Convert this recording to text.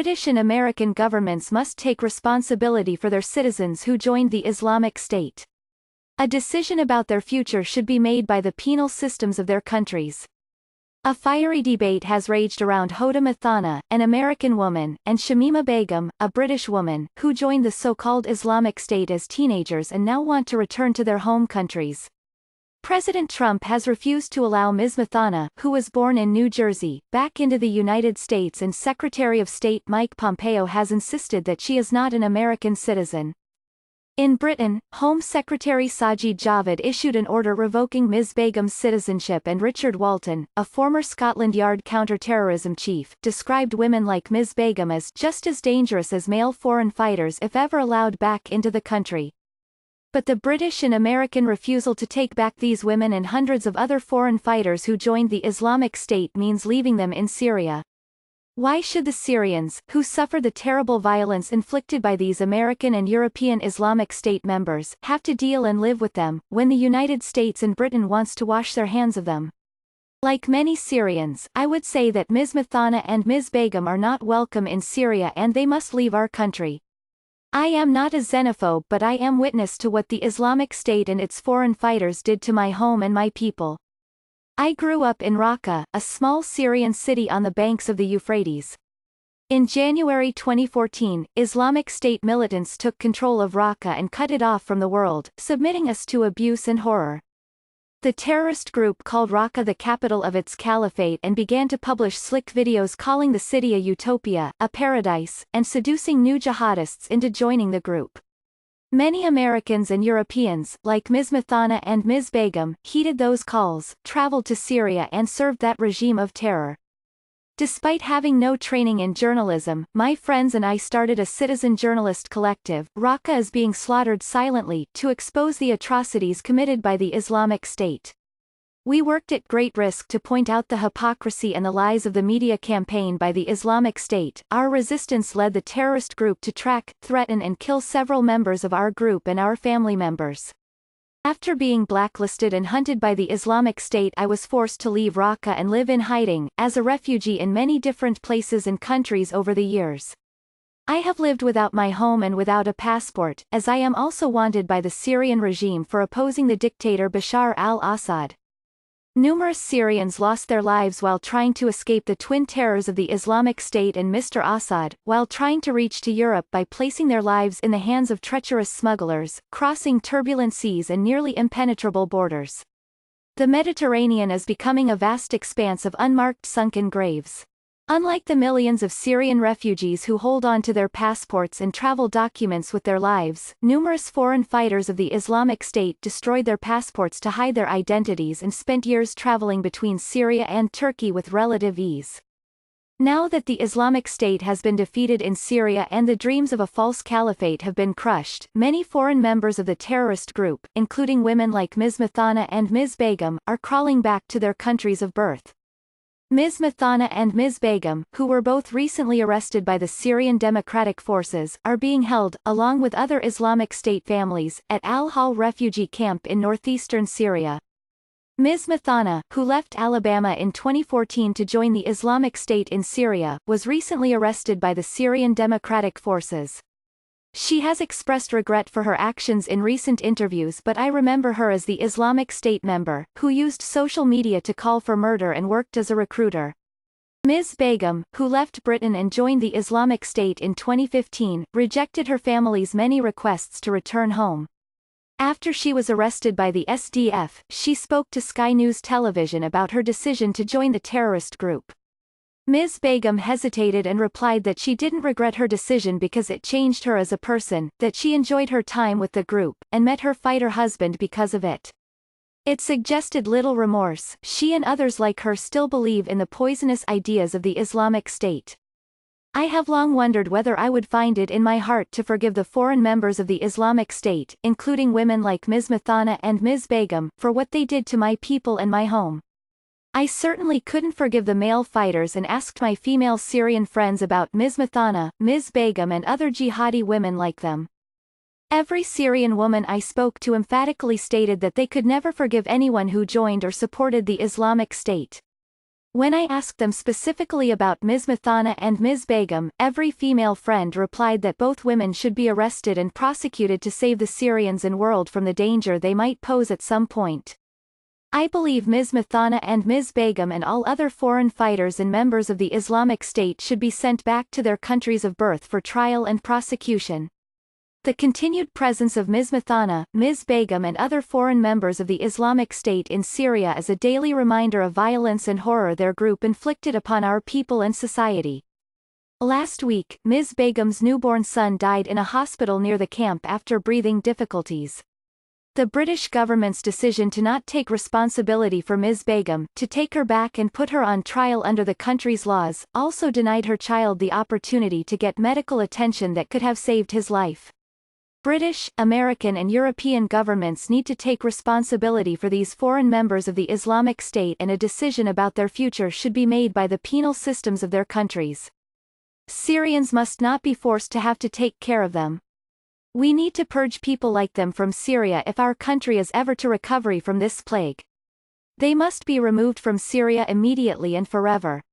British and American governments must take responsibility for their citizens who joined the Islamic State. A decision about their future should be made by the penal systems of their countries. A fiery debate has raged around Hoda Mathana, an American woman, and Shamima Begum, a British woman, who joined the so-called Islamic State as teenagers and now want to return to their home countries. President Trump has refused to allow Ms. Mathana, who was born in New Jersey, back into the United States, and Secretary of State Mike Pompeo has insisted that she is not an American citizen. In Britain, Home Secretary Sajid Javid issued an order revoking Ms. Begum's citizenship, and Richard Walton, a former Scotland Yard counter-terrorism chief, described women like Ms. Begum as just as dangerous as male foreign fighters if ever allowed back into the country. But the British and American refusal to take back these women and hundreds of other foreign fighters who joined the Islamic State means leaving them in Syria. Why should the Syrians, who suffer the terrible violence inflicted by these American and European Islamic State members, have to deal and live with them, when the United States and Britain wants to wash their hands of them? Like many Syrians, I would say that Ms. Mathana and Ms. Begum are not welcome in Syria and they must leave our country. I am not a xenophobe, but I am witness to what the Islamic State and its foreign fighters did to my home and my people. I grew up in Raqqa, a small Syrian city on the banks of the Euphrates. In January 2014, Islamic State militants took control of Raqqa and cut it off from the world, submitting us to abuse and horror. The terrorist group called Raqqa the capital of its caliphate and began to publish slick videos calling the city a utopia, a paradise, and seducing new jihadists into joining the group. Many Americans and Europeans, like Ms. Mathana and Ms. Begum, heeded those calls, traveled to Syria and served that regime of terror. Despite having no training in journalism, my friends and I started a citizen journalist collective, Raqqa is being slaughtered silently, to expose the atrocities committed by the Islamic State. We worked at great risk to point out the hypocrisy and the lies of the media campaign by the Islamic State. Our resistance led the terrorist group to track, threaten and kill several members of our group and our family members. After being blacklisted and hunted by the Islamic State, I was forced to leave Raqqa and live in hiding, as a refugee in many different places and countries over the years. I have lived without my home and without a passport, as I am also wanted by the Syrian regime for opposing the dictator Bashar al-Assad. Numerous Syrians lost their lives while trying to escape the twin terrors of the Islamic State and Mr. Assad, while trying to reach to Europe by placing their lives in the hands of treacherous smugglers, crossing turbulent seas and nearly impenetrable borders. The Mediterranean is becoming a vast expanse of unmarked sunken graves. Unlike the millions of Syrian refugees who hold on to their passports and travel documents with their lives, numerous foreign fighters of the Islamic State destroyed their passports to hide their identities and spent years traveling between Syria and Turkey with relative ease. Now that the Islamic State has been defeated in Syria and the dreams of a false caliphate have been crushed, many foreign members of the terrorist group, including women like Ms. Mathana and Ms. Begum, are crawling back to their countries of birth. Ms. Mathana and Ms. Begum, who were both recently arrested by the Syrian Democratic Forces, are being held, along with other Islamic State families, at Al-Hol refugee camp in northeastern Syria. Ms. Mathana, who left Alabama in 2014 to join the Islamic State in Syria, was recently arrested by the Syrian Democratic Forces. She has expressed regret for her actions in recent interviews, but I remember her as the Islamic State member, who used social media to call for murder and worked as a recruiter. Ms. Begum, who left Britain and joined the Islamic State in 2015, rejected her family's many requests to return home. After she was arrested by the SDF, she spoke to Sky News Television about her decision to join the terrorist group. Ms. Begum hesitated and replied that she didn't regret her decision because it changed her as a person, that she enjoyed her time with the group, and met her fighter husband because of it. It suggested little remorse. She and others like her still believe in the poisonous ideas of the Islamic State. I have long wondered whether I would find it in my heart to forgive the foreign members of the Islamic State, including women like Ms. Mathana and Ms. Begum, for what they did to my people and my home. I certainly couldn't forgive the male fighters and asked my female Syrian friends about Ms. Mathana, Ms. Begum and other jihadi women like them. Every Syrian woman I spoke to emphatically stated that they could never forgive anyone who joined or supported the Islamic State. When I asked them specifically about Ms. Mathana and Ms. Begum, every female friend replied that both women should be arrested and prosecuted to save the Syrians and world from the danger they might pose at some point. I believe Ms. Mathana and Ms. Begum and all other foreign fighters and members of the Islamic State should be sent back to their countries of birth for trial and prosecution. The continued presence of Ms. Mathana, Ms. Begum and other foreign members of the Islamic State in Syria is a daily reminder of violence and horror their group inflicted upon our people and society. Last week, Ms. Begum's newborn son died in a hospital near the camp after breathing difficulties. The British government's decision to not take responsibility for Ms. Begum, to take her back and put her on trial under the country's laws, also denied her child the opportunity to get medical attention that could have saved his life. British, American and European governments need to take responsibility for these foreign members of the Islamic State, and a decision about their future should be made by the penal systems of their countries. Syrians must not be forced to have to take care of them. We need to purge people like them from Syria if our country is ever to recover from this plague. They must be removed from Syria immediately and forever.